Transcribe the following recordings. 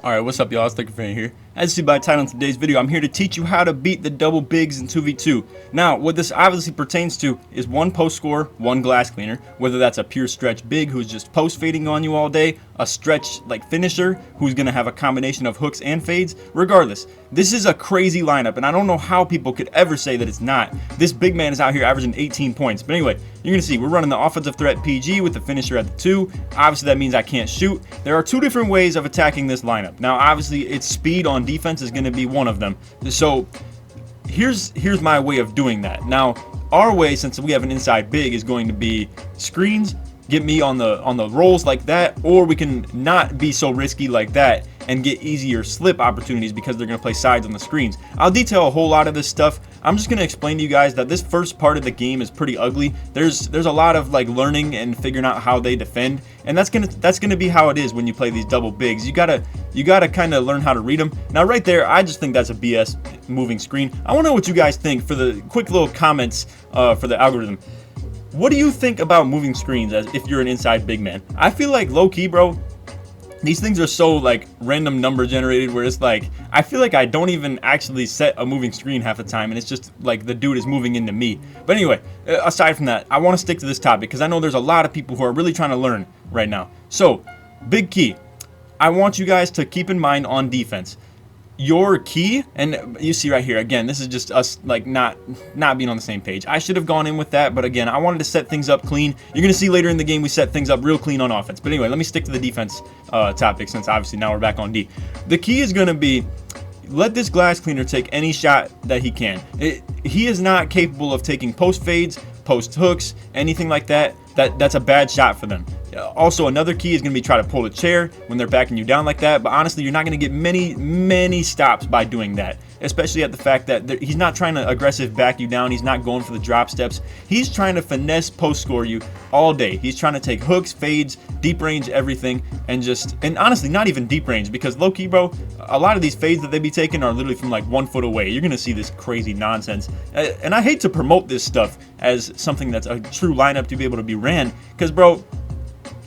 Alright, what's up y'all, it's LakerFan here. As you see by the title of today's video, I'm here to teach you how to beat the double bigs in 2v2. Now, what this obviously pertains to is one post scorer, one glass cleaner, whether that's a pure stretch big who's just post fading on you all day, a stretch like finisher who's going to have a combination of hooks and fades. Regardless, this is a crazy lineup and I don't know how people could ever say that it's not. This big man is out here averaging 18 points. But anyway, you're going to see we're running the offensive threat PG with the finisher at the 2. Obviously that means I can't shoot. There are two different ways of attacking this lineup. Now obviously its speed on defense is going to be one of them. So here's my way of doing that. Now our way, since we have an inside big, is going to be screens, get me on the rolls like that, or we can not be so risky like that and get easier slip opportunities because they're going to play sides on the screens. I'll detail a whole lot of this stuff. I'm just going to explain to you guys that this first part of the game is pretty ugly. There's a lot of like learning and figuring out how they defend, and that's gonna be how it is when you play these double bigs. You gotta kind of learn how to read them. Now right there, I just think that's a BS moving screen. I want to know what you guys think for the quick little comments for the algorithm. What do you think about moving screens as if you're an inside big man? I feel like low key, bro, these things are so like random number generated where it's like I feel like I don't even actually set a moving screen half the time and it's just like the dude is moving into me. But anyway, aside from that, I want to stick to this topic because I know there's a lot of people who are really trying to learn right now. So big key, I want you guys to keep in mind on defense, your key, and you see right here, again, this is just us like not being on the same page. I should have gone in with that, but again, I wanted to set things up clean. You're gonna see later in the game we set things up real clean on offense. But anyway, let me stick to the defense topic, since obviously now we're back on D. The key is gonna be, let this glass cleaner take any shot that he can. He is not capable of taking post fades, post hooks, anything like that. That's a bad shot for them. Also, another key is going to be try to pull the chair when they're backing you down like that. But honestly, you're not going to get many stops by doing that, especially at the fact that he's not trying to aggressive back you down. He's not going for the drop steps. He's trying to finesse post score you all day. He's trying to take hooks, fades, deep range, everything, and honestly, not even deep range, because low key, bro, a lot of these fades that they be taking are literally from like 1 foot away. You're going to see this crazy nonsense. And I hate to promote this stuff as something that's a true lineup to be able to be ran, because, bro,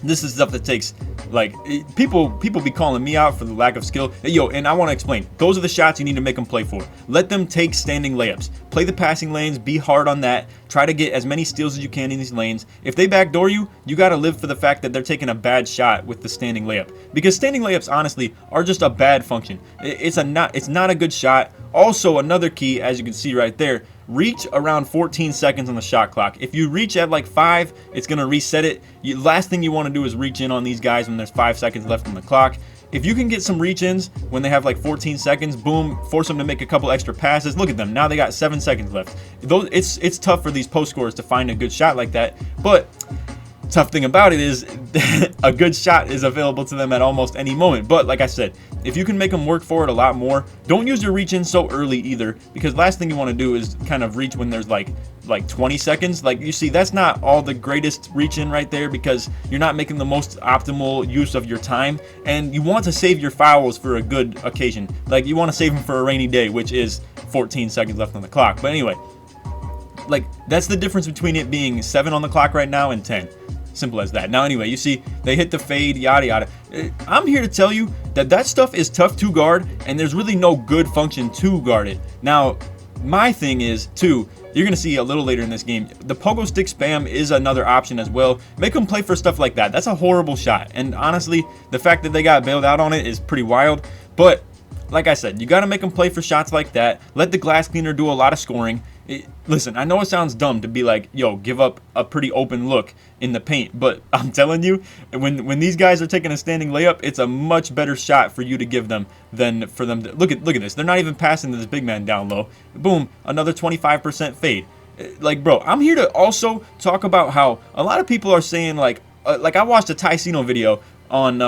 this is stuff that takes, like, people be calling me out for the lack of skill. Yo, and I want to explain. Those are the shots you need to make them play for. Let them take standing layups. Play the passing lanes. Be hard on that. Try to get as many steals as you can in these lanes. If they backdoor you, you got to live for the fact that they're taking a bad shot with the standing layup. Because standing layups, honestly, are just a bad function. It's not a good shot. Also, another key, as you can see right there, reach around 14 seconds on the shot clock. If you reach at like 5, it's going to reset it. Last thing you want to do is reach in on these guys when there's 5 seconds left on the clock. If you can get some reach-ins when they have like 14 seconds, boom, force them to make a couple extra passes. Look at them. Now they got 7 seconds left. It's tough for these post scorers to find a good shot like that. But tough thing about it is a good shot is available to them at almost any moment. But like I said, if you can make them work for it a lot more, don't use your reach in so early either, because last thing you want to do is kind of reach when there's like 20 seconds. Like, you see, that's not all the greatest reach in right there, because you're not making the most optimal use of your time, and you want to save your fouls for a good occasion. Like, you want to save them for a rainy day, which is 14 seconds left on the clock. But anyway, like, that's the difference between it being 7 on the clock right now and 10. Simple as that. Now anyway, you see they hit the fade, yada yada. I'm here to tell you that stuff is tough to guard, and there's really no good function to guard it. Now my thing is too, you're gonna see a little later in this game, the pogo stick spam is another option as well. Make them play for stuff like that. That's a horrible shot, and honestly the fact that they got bailed out on it is pretty wild. But like I said, you got to make them play for shots like that. Let the glass cleaner do a lot of scoring. Listen, I know it sounds dumb to be like, yo, give up a pretty open look in the paint, but I'm telling you, when these guys are taking a standing layup, it's a much better shot for you to give them than for them to look at this. They're not even passing to this big man down low. Boom, another 25% fade. Like, bro, I'm here to also talk about how a lot of people are saying like I watched a Tyceno video on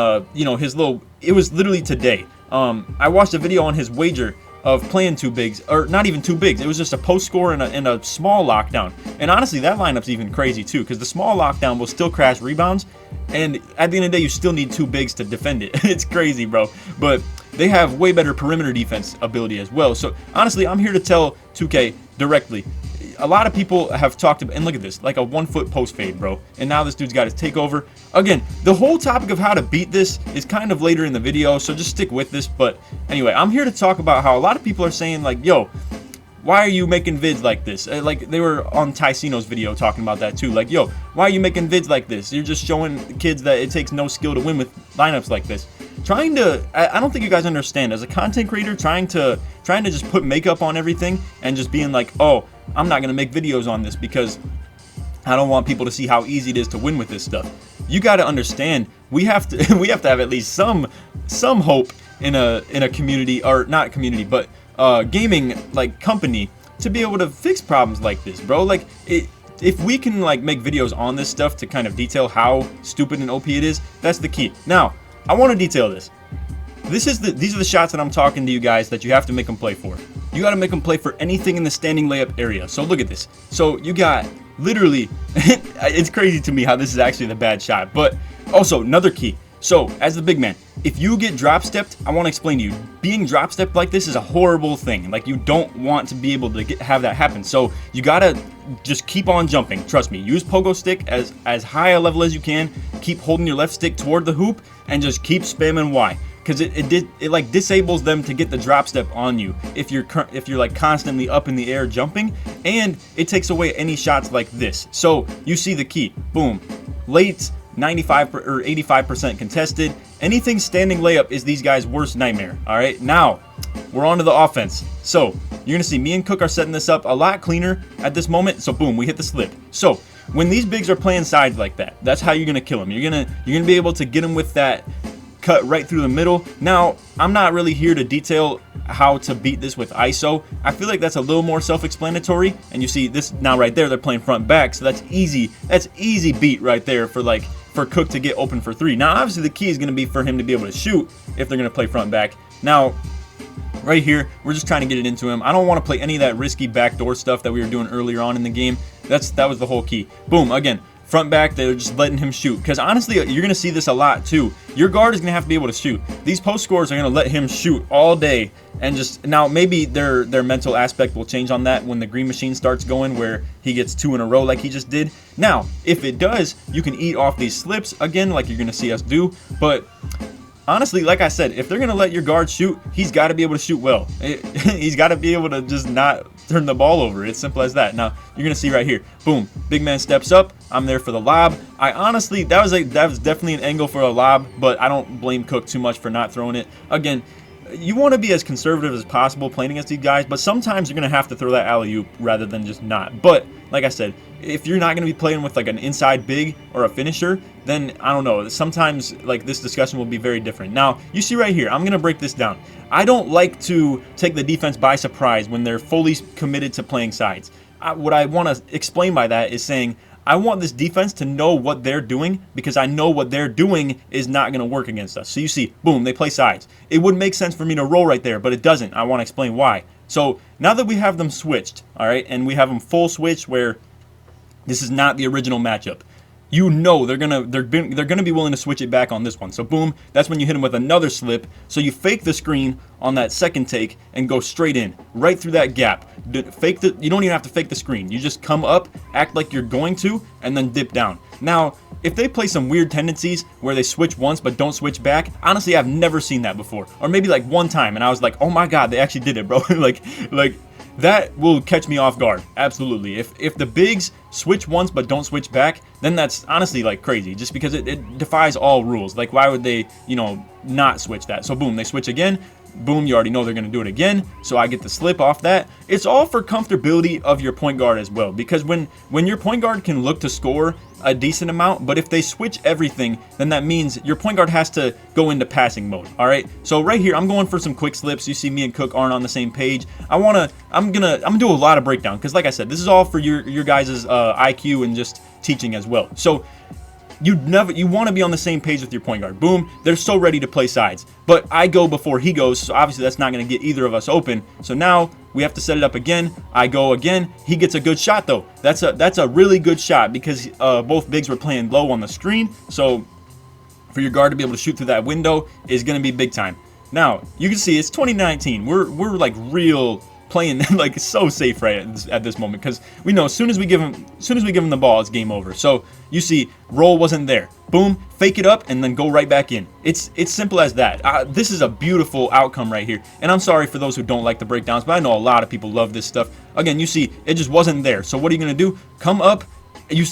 his little, it was literally today. I watched a video on his wager of playing 2 bigs, or not even 2 bigs. It was just a post score and a small lockdown. And honestly, that lineup's even crazy too, because the small lockdown will still crash rebounds, and at the end of the day, you still need 2 bigs to defend it. It's crazy, bro. But they have way better perimeter defense ability as well. So honestly, I'm here to tell 2K directly, a lot of people have talked about, and look at this, like a 1 foot post fade, bro. And now this dude's got his takeover. Again, the whole topic of how to beat this is kind of later in the video, so just stick with this. But anyway, I'm here to talk about how a lot of people are saying like, yo, why are you making vids like this? Like they were on Tyceno's video talking about that too. Like, yo, why are you making vids like this? You're just showing kids that it takes no skill to win with lineups like this. I don't think you guys understand. As a content creator, trying to just put makeup on everything and just being like, oh, I'm not gonna make videos on this because I don't want people to see how easy it is to win with this stuff. You got to understand, we have to have at least some hope in a community, or not community, but gaming like company, to be able to fix problems like this, bro. Like if we can like make videos on this stuff to kind of detail how stupid and OP it is, that's the key. Now, I want to detail this. These are the shots that I'm talking to you guys that you have to make them play for. You got to make them play for anything in the standing layup area. So look at this. So you got literally, it's crazy to me how this is actually the bad shot. But also another key. So as the big man, if you get drop stepped, I want to explain to you, being drop stepped like this is a horrible thing. Like you don't want to be able to have that happen. So you gotta just keep on jumping. Trust me. Use pogo stick as high a level as you can. Keep holding your left stick toward the hoop and just keep spamming Y, because it like disables them to get the drop step on you if you're like constantly up in the air jumping, and it takes away any shots like this. So you see the key. Boom. Late 95 or 85% contested. Anything standing layup is these guys' worst nightmare. All right, now we're on to the offense. So you're gonna see me and Cook are setting this up a lot cleaner at this moment. So boom, we hit the slip. So when these bigs are playing sides like that, that's how you're gonna kill them. You're gonna be able to get them with that cut right through the middle. Now, I'm not really here to detail how to beat this with ISO. I feel like that's a little more self-explanatory. And you see this now right there, they're playing front back, so that's easy. That's easy beat right there for Cook to get open for three. Now, obviously the key is gonna be for him to be able to shoot if they're gonna play front back. Now, right here, we're just trying to get it into him. I don't want to play any of that risky backdoor stuff that we were doing earlier on in the game. That was the whole key. Boom, again. Front back, they're just letting him shoot. Because honestly, you're going to see this a lot too. Your guard is going to have to be able to shoot. These post scorers are going to let him shoot all day. And just, now maybe their mental aspect will change on that when the green machine starts going, where he gets 2 in a row like he just did. Now, if it does, you can eat off these slips again, like you're going to see us do. But honestly, like I said, if they're going to let your guard shoot, he's got to be able to shoot well. He's got to be able to just not turn the ball over. It's simple as that. Now, you're going to see right here. Boom. Big man steps up. I'm there for the lob. I honestly, that was definitely an angle for a lob, but I don't blame Cook too much for not throwing it. Again, you want to be as conservative as possible playing against these guys, but sometimes you're going to have to throw that alley-oop rather than just not. But like I said, if you're not going to be playing with like an inside big or a finisher, then I don't know, sometimes like this discussion will be very different. Now, you see right here, I'm going to break this down. I don't like to take the defense by surprise when they're fully committed to playing sides. What I want to explain by that is saying, I want this defense to know what they're doing, because I know what they're doing is not going to work against us. So you see, boom, they play sides. It would make sense for me to roll right there, but it doesn't. I want to explain why. So now that we have them switched, all right, and we have them full switch where this is not the original matchup, you know they're gonna be willing to switch it back on this one. So boom, that's when you hit them with another slip. So you fake the screen on that second take and go straight in, right through that gap. You don't even have to fake the screen. You just come up, act like you're going to, and then dip down. Now, if they play some weird tendencies where they switch once but don't switch back, honestly, I've never seen that before. Or maybe like one time, and I was like, oh my god, they actually did it, bro. like that will catch me off guard. Absolutely. If the bigs switch once but don't switch back, then that's honestly like crazy, just because it defies all rules. Like, why would they, not switch that? So boom, they switch again. Boom, you already know they're going to do it again, so I get the slip off that. It's all for comfortability of your point guard as well, because when your point guard can look to score a decent amount, but if they switch everything, then that means your point guard has to go into passing mode. All right, so right here, I'm going for some quick slips. You see me and Cook aren't on the same page. I'm gonna do a lot of breakdown, because like I said, this is all for your guys' IQ and just teaching as well. So you want to be on the same page with your point guard. Boom, they're so ready to play sides, but I go before he goes, so obviously that's not going to get either of us open. So now we have to set it up again. I go again. He gets a good shot though. That's a really good shot, because both bigs were playing low on the screen. So for your guard to be able to shoot through that window is going to be big time. Now you can see it's 2019. We're like real playing like so safe right at this moment, because we know as soon as we give him the ball, it's game over. So you see, roll wasn't there. Boom, fake it up, and then go right back in. It's simple as that. This is a beautiful outcome right here. And I'm sorry for those who don't like the breakdowns, but I know a lot of people love this stuff. Again, you see, it just wasn't there. So what are you gonna do? Come up.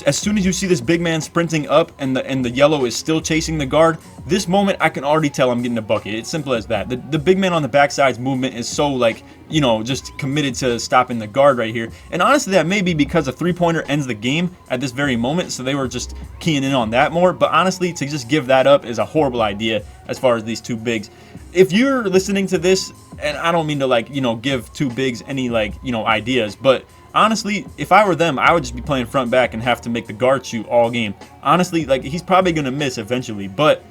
As soon as you see this big man sprinting up and the yellow is still chasing the guard, this moment I can already tell I'm getting a bucket. It's simple as that. The big man on the backside's movement is so, like, you know, just committed to stopping the guard right here. And honestly, that may be because a three-pointer ends the game at this very moment, so they were just keying in on that more. But honestly, to just give that up is a horrible idea as far as these two bigs. If you're listening to this, and I don't mean to, like, you know, give two bigs any, like, you know, ideas, but honestly, if I were them, I would just be playing front back and have to make the guard shoot all game. Honestly, like, he's probably going to miss eventually, but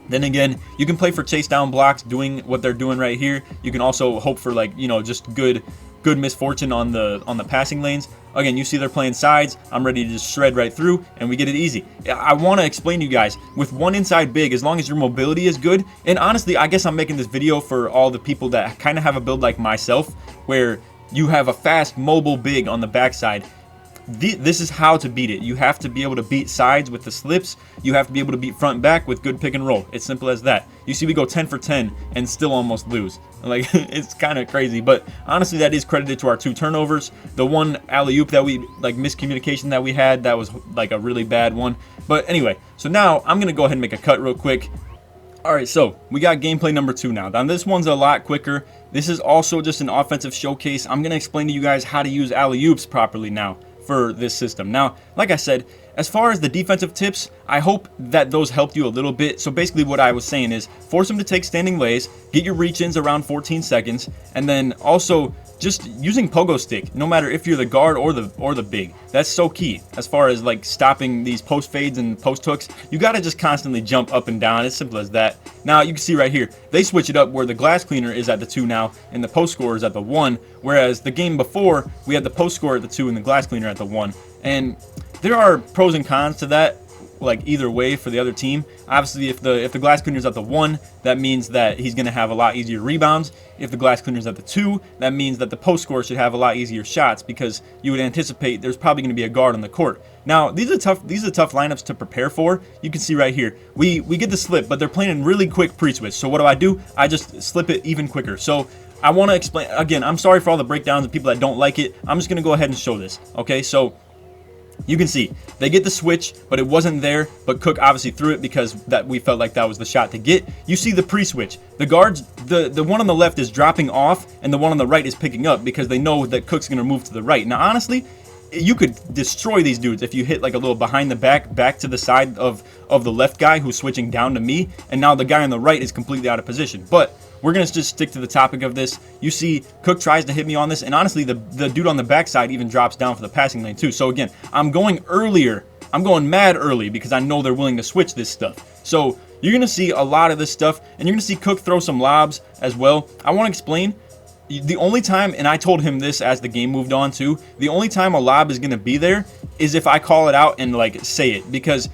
then again, you can play for chase down blocks doing what they're doing right here. You can also hope for, like, you know, just good misfortune on the passing lanes. Again, you see they're playing sides. I'm ready to just shred right through, and we get it easy. I want to explain to you guys, with one inside big, as long as your mobility is good, and honestly, I guess I'm making this video for all the people that kind of have a build like myself, where you have a fast mobile big on the backside. This is how to beat it. You have to be able to beat sides with the slips. You have to be able to beat front and back with good pick and roll. It's simple as that. You see we go 10 for 10 and still almost lose. Like, it's kind of crazy, but honestly that is credited to our 2 turnovers. The one alley-oop that we, like, miscommunication that we had, that was like a really bad one. But anyway, so now I'm gonna go ahead and make a cut real quick. Alright, so we got gameplay number 2 now. Now this one's a lot quicker. This is also just an offensive showcase. I'm going to explain to you guys how to use alley-oops properly now for this system. Now, like I said, as far as the defensive tips, I hope that those helped you a little bit. So basically what I was saying is force them to take standing lays, get your reach-ins around 14 seconds, and then also just using pogo stick, no matter if you're the guard or the big. That's so key as far as, like, stopping these post fades and post hooks. You got to just constantly jump up and down. It's simple as that. Now you can see right here, they switch it up where the glass cleaner is at the 2 now and the post scorer is at the 1, whereas the game before we had the post scorer at the 2 and the glass cleaner at the 1. And there are pros and cons to that, like, either way for the other team. Obviously, if the glass cleaner's at the 1, that means that he's going to have a lot easier rebounds. If the glass cleaner's at the 2, that means that the post scorer should have a lot easier shots, because you would anticipate there's probably going to be a guard on the court. Now, these are tough lineups to prepare for. You can see right here, we get the slip, but they're playing in really quick pre-switch. So what do? I just slip it even quicker. So I want to explain again. I'm sorry for all the breakdowns and people that don't like it. I'm just going to go ahead and show this. Okay, so you can see they get the switch, but it wasn't there, but Cook obviously threw it because that we felt like that was the shot to get. You see the pre-switch. The guards, the one on the left is dropping off, and the one on the right is picking up because they know that Cook's going to move to the right. Now, honestly, you could destroy these dudes if you hit, like, a little behind the back to the side of the left guy who's switching down to me, and now the guy on the right is completely out of position. But we're going to just stick to the topic of this. You see Cook tries to hit me on this, and honestly, the dude on the backside even drops down for the passing lane too. So again, I'm going earlier. I'm going mad early because I know they're willing to switch this stuff. So you're going to see a lot of this stuff, and you're going to see Cook throw some lobs as well. I want to explain. The only time, and I told him this as the game moved on too, the only time a lob is going to be there is if I call it out and, like, say it, because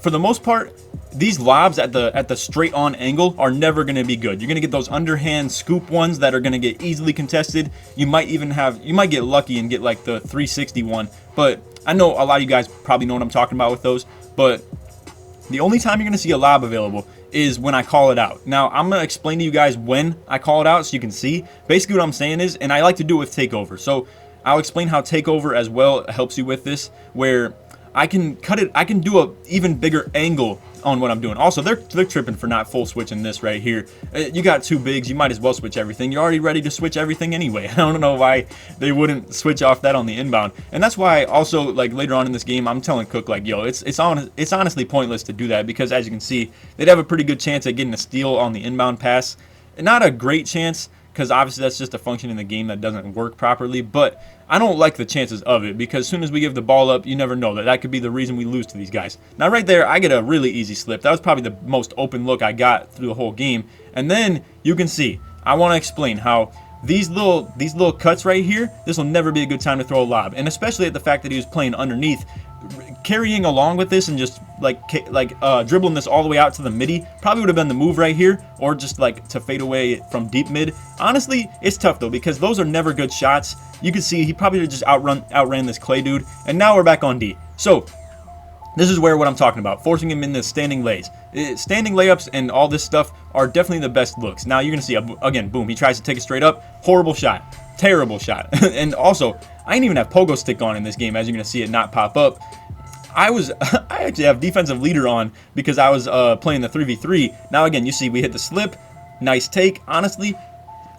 for the most part, these lobs at the straight on angle are never going to be good. You're going to get those underhand scoop ones that are going to get easily contested. You might get lucky and get, like, the 360 one, but I know a lot of you guys probably know what I'm talking about with those. But the only time you're going to see a lob available is when I call it out. Now, I'm going to explain to you guys when I call it out so you can see. Basically what I'm saying is, and I like to do it with takeover, so I'll explain how takeover as well helps you with this, where I can cut it, I can do a even bigger angle on what I'm doing. Also, they're tripping for not full switching this right here. You got 2 bigs, you might as well switch everything. You're already ready to switch everything anyway. I don't know why they wouldn't switch off that on the inbound. And that's why also, like, later on in this game, I'm telling Cook, like, yo, it's honestly pointless to do that, because as you can see, they'd have a pretty good chance at getting a steal on the inbound pass. Not a great chance, because obviously that's just a function in the game that doesn't work properly, but I don't like the chances of it, because as soon as we give the ball up, you never know. That could be the reason we lose to these guys. Now right there, I get a really easy slip. That was probably the most open look I got through the whole game. And then you can see, I want to explain how these little cuts right here, this will never be a good time to throw a lob. And especially at the fact that he was playing underneath, carrying along with this and just dribbling this all the way out to the midi probably would have been the move right here, or just like to fade away from deep mid. Honestly, it's tough though, because those are never good shots. You can see he probably just outran this Clay dude, and now we're back on D. So this is where what I'm talking about, forcing him into standing lays. Standing layups and all this stuff are definitely the best looks. Now you're going to see, again, boom, he tries to take it straight up. Horrible shot. Terrible shot. And also, I didn't even have pogo stick on in this game, as you're going to see it not pop up. I actually have defensive leader on because I was playing the 3v3. Now again, you see we hit the slip. Nice take. Honestly,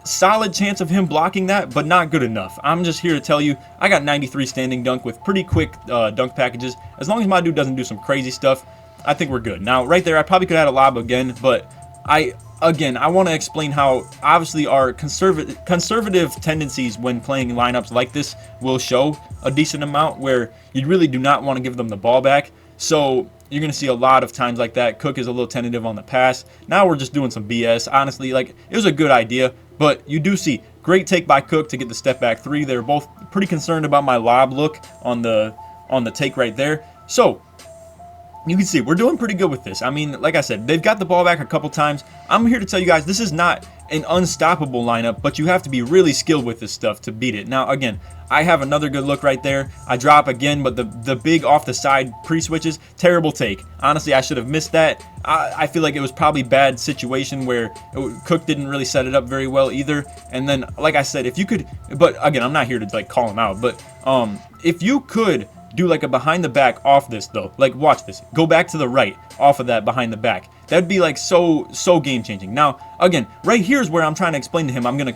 solid chance of him blocking that, but not good enough. I'm just here to tell you, I got 93 standing dunk with pretty quick dunk packages. As long as my dude doesn't do some crazy stuff, I think we're good. Now, right there, I probably could have had a lob again, but I want to explain how obviously our conservative tendencies when playing lineups like this will show a decent amount where you really do not want to give them the ball back. So you're going to see a lot of times like that. Cook is a little tentative on the pass. Now we're just doing some BS. Honestly, like, it was a good idea, but you do see great take by Cook to get the step back three. They're both pretty concerned about my lob look on the take right there. So you can see we're doing pretty good with this. I mean, like I said, they've got the ball back a couple times. I'm here to tell you guys, this is not an unstoppable lineup, but you have to be really skilled with this stuff to beat it. Now, again, I have another good look right there. I drop again, but the big off the side pre-switches, terrible take. Honestly, I should have missed that. I feel like it was probably bad situation where Cook didn't really set it up very well either. And then, like I said, if you could, but again, I'm not here to like call him out, but if you could do like a behind the back off this though, like watch this, go back to the right off of that behind the back, that'd be like so game changing. Now again, right here is where I'm trying to explain to him I'm gonna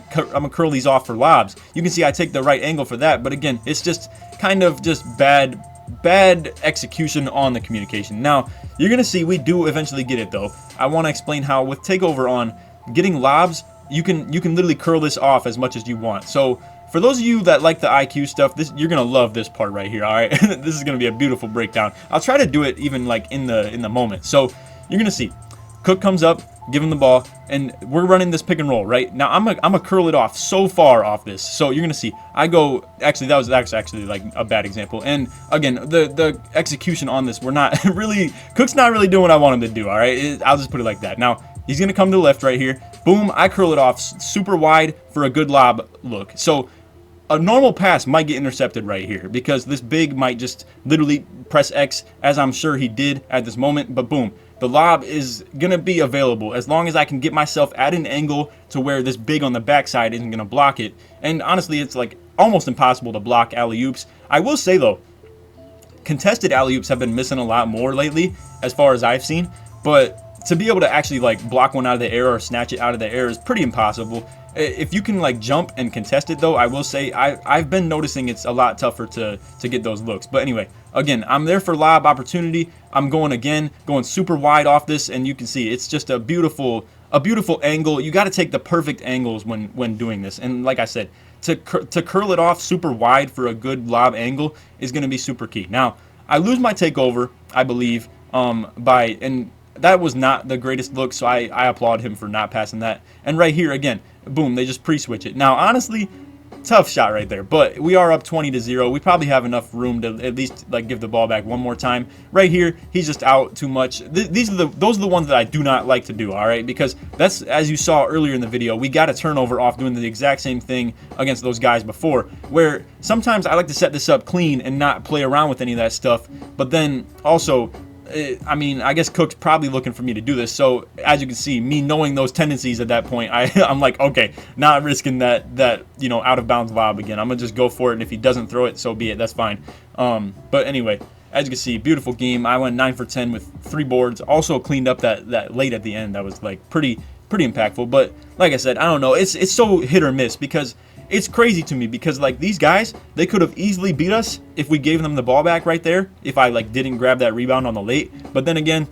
curl these off for lobs. You can see I take the right angle for that, but again, it's just kind of just bad execution on the communication. Now you're gonna see we do eventually get it though. I want to explain how with takeover on getting lobs, you can literally curl this off as much as you want. So for those of you that like the IQ stuff, you're gonna love this part right here. All right, this is gonna be a beautiful breakdown. I'll try to do it even like in the moment. So you're gonna see, Cook comes up, give him the ball, and we're running this pick and roll right now. I'm gonna curl it off so far off this. So you're gonna see, I go. Actually, that was actually like a bad example. And again, the execution on this, we're not really. Cook's not really doing what I want him to do. All right, I'll just put it like that. Now he's gonna come to the left right here. Boom, I curl it off super wide for a good lob look. So a normal pass might get intercepted right here because this big might just literally press X, as I'm sure he did at this moment, but boom, the lob is going to be available as long as I can get myself at an angle to where this big on the backside isn't going to block it. And honestly, it's like almost impossible to block alley-oops. I will say though, contested alley-oops have been missing a lot more lately as far as I've seen, but to be able to actually like block one out of the air or snatch it out of the air is pretty impossible. If you can like jump and contest it though, I will say I've been noticing it's a lot tougher to get those looks. But anyway, again, I'm there for lob opportunity. I'm going super wide off this, and you can see it's just a beautiful angle. You got to take the perfect angles when doing this. And like I said, to curl it off super wide for a good lob angle is going to be super key. Now, I lose my takeover, I believe, and that was not the greatest look, so I applaud him for not passing that. And right here, again, boom, they just pre-switch it. Now, honestly, tough shot right there, but we are up 20-0. We probably have enough room to at least like give the ball back one more time. Right here, he's just out too much. Those are the ones that I do not like to do, all right? Because that's, as you saw earlier in the video, we got a turnover off doing the exact same thing against those guys before, where sometimes I like to set this up clean and not play around with any of that stuff, but then also, I mean, I guess Cook's probably looking for me to do this. So as you can see, me knowing those tendencies at that point, I'm like, okay, not risking that out of bounds lob again. I'm gonna just go for it, and if he doesn't throw it, so be it. That's fine. But anyway, as you can see, beautiful game. I went 9 for 10 with 3 boards. Also cleaned up that late at the end. That was like pretty impactful. But like I said, I don't know. It's so hit or miss because it's crazy to me because like these guys, they could have easily beat us if we gave them the ball back right there, if I like didn't grab that rebound on the late. But then again,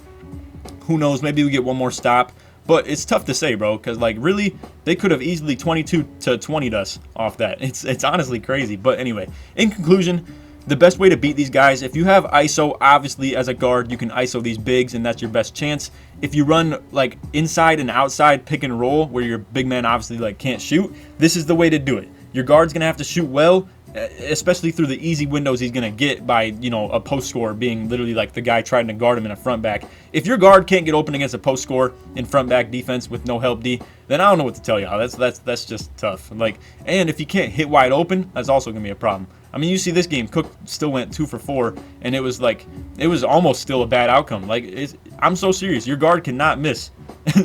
who knows, maybe we get one more stop. But it's tough to say, bro, because like really they could have easily 22-20'd us off that. It's honestly crazy. But anyway, in conclusion, the best way to beat these guys, if you have ISO, obviously as a guard you can ISO these bigs and that's your best chance. If you run like inside and outside pick and roll where your big man obviously like can't shoot, this is the way to do it. Your guard's gonna have to shoot well, especially through the easy windows he's gonna get by, you know, a post score being literally like the guy trying to guard him in a front back. If your guard can't get open against a post score in front back defense with no help D, then I don't know what to tell y'all. That's just tough. Like, and if you can't hit wide open, that's also gonna be a problem. I mean, you see this game, Cook still went 2 for 4, and it was like, it was almost still a bad outcome. Like, I'm so serious. Your guard cannot miss.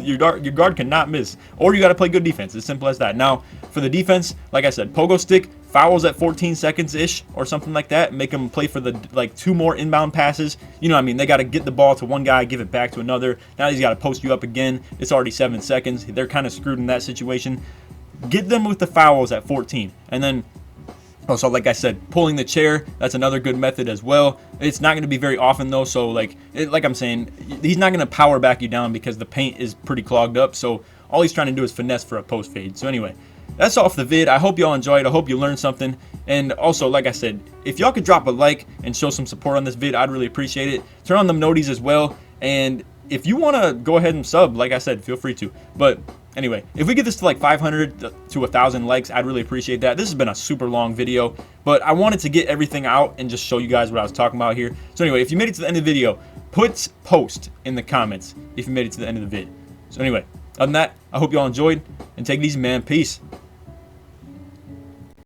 your guard cannot miss, or you got to play good defense. As simple as that. Now, for the defense, like I said, pogo stick, fouls at 14 seconds ish or something like that. Make them play for the like 2 more inbound passes. You know what I mean? They got to get the ball to one guy, give it back to another. Now he's got to post you up again. It's already 7 seconds. They're kind of screwed in that situation. Get them with the fouls at 14, and then also, like I said, pulling the chair, that's another good method as well. It's not going to be very often though, so like I'm saying, he's not going to power back you down because the paint is pretty clogged up. So all he's trying to do is finesse for a post fade. So anyway, that's all for the vid. I hope y'all enjoyed. I hope you learned something. And also, like I said, if y'all could drop a like and show some support on this vid, I'd really appreciate it. Turn on them noties as well. And if you want to go ahead and sub, like I said, feel free to. But anyway, if we get this to like 500 to 1,000 likes, I'd really appreciate that. This has been a super long video, but I wanted to get everything out and just show you guys what I was talking about here. So anyway, if you made it to the end of the video, put post in the comments if you made it to the end of the vid. So anyway, other than that, I hope y'all enjoyed, and take it easy, man. Peace.